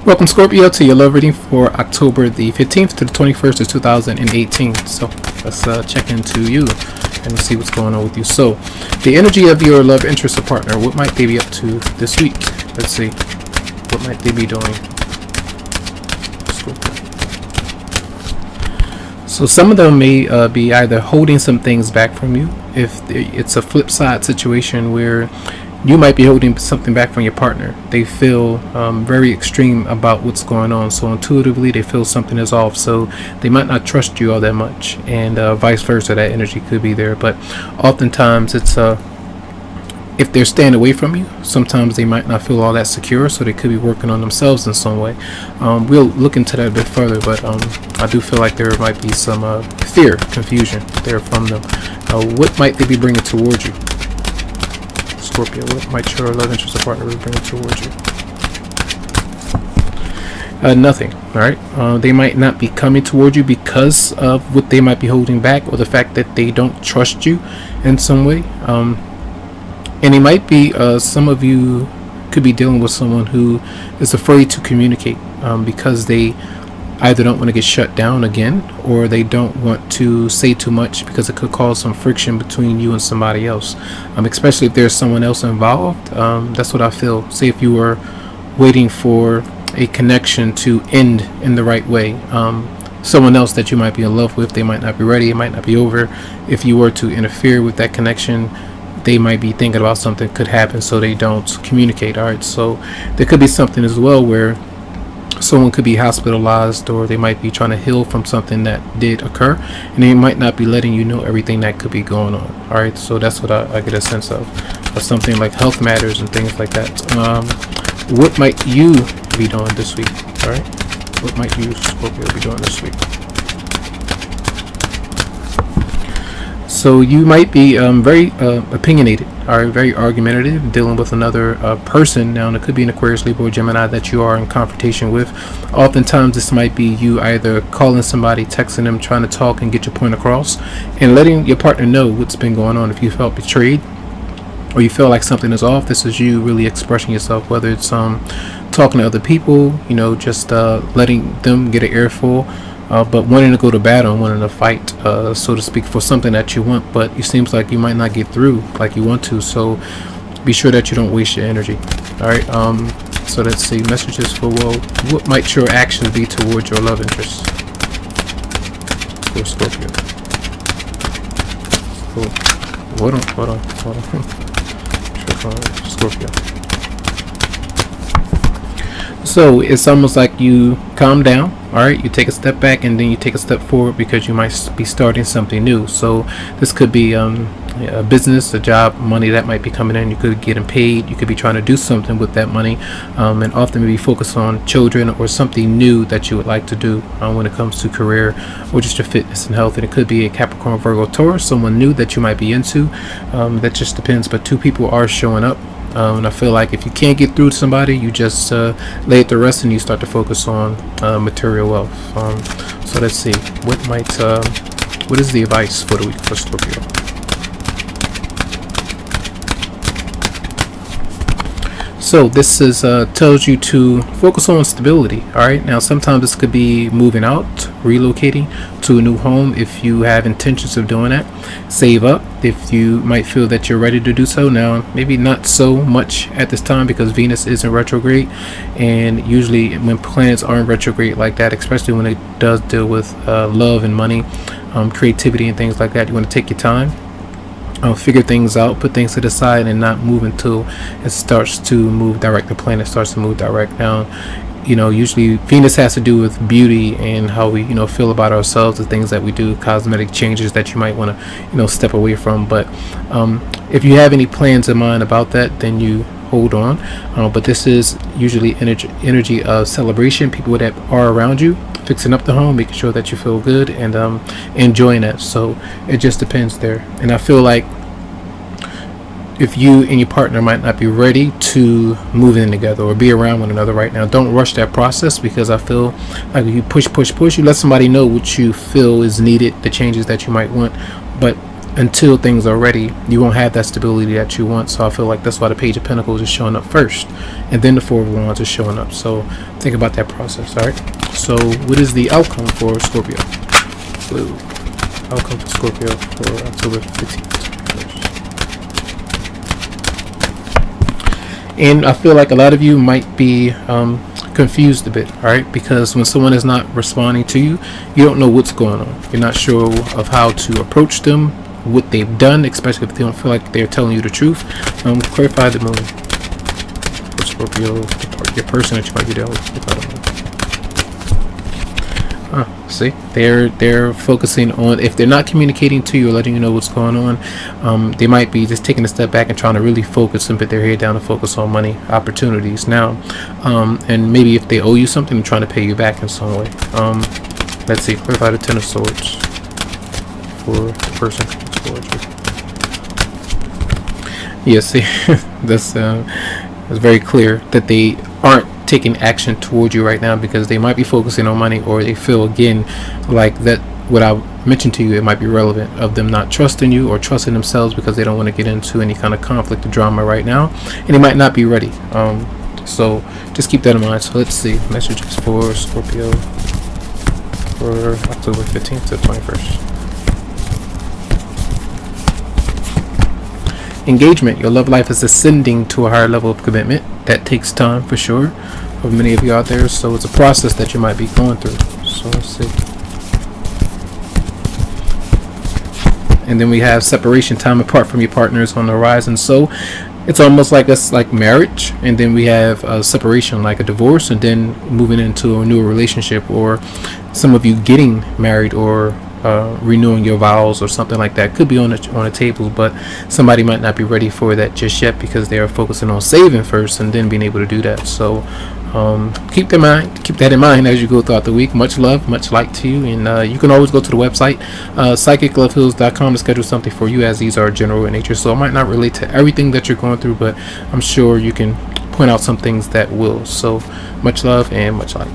Welcome, Scorpio, to your love reading for October the 15th to the 21st of 2018. So let's check into you and see what's going on with you. So the energy of your love interest or partner, what might they be up to this week? Let's see. What might they be doing? Scorpio. So some of them may be either holding some things back from you. If it's a flip side situation where you might be holding something back from your partner. They feel very extreme about what's going on. So intuitively, they feel something is off. So they might not trust you all that much. And vice versa, that energy could be there. But oftentimes, it's if they're staying away from you, sometimes they might not feel all that secure. So they could be working on themselves in some way. We'll look into that a bit further. But I do feel like there might be some fear, confusion there from them. What might they be bringing towards you? Scorpio, what might your love interest or partner be bringing towards you? Nothing. All right. They might not be coming towards you because of what they might be holding back, or the fact that they don't trust you in some way. And it might be some of you could be dealing with someone who is afraid to communicate because they either don't want to get shut down again, or they don't want to say too much because it could cause some friction between you and somebody else, especially if there's someone else involved. That's what I feel. Say if you were waiting for a connection to end in the right way, someone else that you might be in love with, they might not be ready, it might not be over. If you were to interfere with that connection, they might be thinking about something could happen, so they don't communicate. All right, so there could be something as well where someone could be hospitalized, or they might be trying to heal from something that did occur, and they might not be letting you know everything that could be going on. All right, so that's what I get a sense of something like health matters and things like that. What might you be doing this week? All right, what might you, Scorpio, be doing this week? So you might be very opinionated, or very argumentative, dealing with another person. Now, it could be an Aquarius, Libra, or Gemini that you are in confrontation with. Oftentimes, this might be you either calling somebody, texting them, trying to talk and get your point across, and letting your partner know what's been going on. If you felt betrayed, or you feel like something is off, this is you really expressing yourself, whether it's talking to other people, just letting them get an earful, but wanting to go to battle and wanting to fight, so to speak, for something that you want, but it seems like you might not get through like you want to. So be sure that you don't waste your energy. All right. So let's see, messages for what might your actions be towards your love interest for Scorpio? Oh, hold on. Scorpio. So it's almost like you calm down, all right? You take a step back and then you take a step forward because you might be starting something new. So this could be a business, a job, money that might be coming in. You could be getting paid. You could be trying to do something with that money, and often maybe focus on children or something new that you would like to do when it comes to career or just your fitness and health. And it could be a Capricorn, Virgo, Taurus, someone new that you might be into. That just depends. But two people are showing up. And I feel like if you can't get through to somebody, you just lay it to rest and you start to focus on material wealth. So let's see, what is the advice for the week for Scorpio? So this is tells you to focus on stability. All right. Now, sometimes this could be moving out, relocating to a new home if you have intentions of doing that. Save up if you might feel that you're ready to do so. Now, maybe not so much at this time because Venus is in retrograde, and usually when planets are in retrograde like that, especially when it does deal with love and money, creativity and things like that, you want to take your time. Figure things out, put things to the side, and not move until it starts to move direct. The planet starts to move direct. Now, usually Venus has to do with beauty and how we, feel about ourselves, the things that we do, cosmetic changes that you might want to, step away from. But if you have any plans in mind about that, then you hold on. But this is usually energy of celebration, people that are around you, fixing up the home, making sure that you feel good and enjoying it. So it just depends there. And I feel like if you and your partner might not be ready to move in together or be around one another right now, don't rush that process, because I feel like if you push, you let somebody know what you feel is needed, the changes that you might want, but until things are ready, you won't have that stability that you want. So I feel like that's why the Page of Pentacles is showing up first, and then the Four of Wands is showing up. So think about that process. All right. So what is the outcome for Scorpio? Blue. Outcome for Scorpio for October 15th. And I feel like a lot of you might be confused a bit, all right? Because when someone is not responding to you, you don't know what's going on. You're not sure of how to approach them, what they've done, especially if they don't feel like they're telling you the truth. Clarify the moon for Scorpio, your person that you might be dealing with. See, they're focusing on, if they're not communicating to you or letting you know what's going on, they might be just taking a step back and trying to really focus and put their head down and focus on money opportunities now. And maybe if they owe you something, they're trying to pay you back in some way. Let's see, clarify the Ten of Swords for the person. Yes, see, that's it's very clear that they aren't taking action towards you right now because they might be focusing on money, or they feel again like that what I mentioned to you, it might be relevant of them not trusting you or trusting themselves because they don't want to get into any kind of conflict or drama right now, and they might not be ready. So just keep that in mind. So let's see messages for Scorpio for October 15th to 21st. Engagement. Your love life is ascending to a higher level of commitment. That takes time for sure for many of you out there, so it's a process that you might be going through. So let's see. And then we have separation, time apart from your partners on the horizon. So it's almost like us, like marriage, and then we have a separation, like a divorce, and then moving into a new relationship, or some of you getting married, or renewing your vows or something like that. Could be on a table, but somebody might not be ready for that just yet because they are focusing on saving first and then being able to do that. So keep that in mind as you go throughout the week. Much love, much light to you, and you can always go to the website psychicloveheals.com to schedule something for you, as these are general in nature, so it might not relate to everything that you're going through, but I'm sure you can point out some things that will. So much love and much light.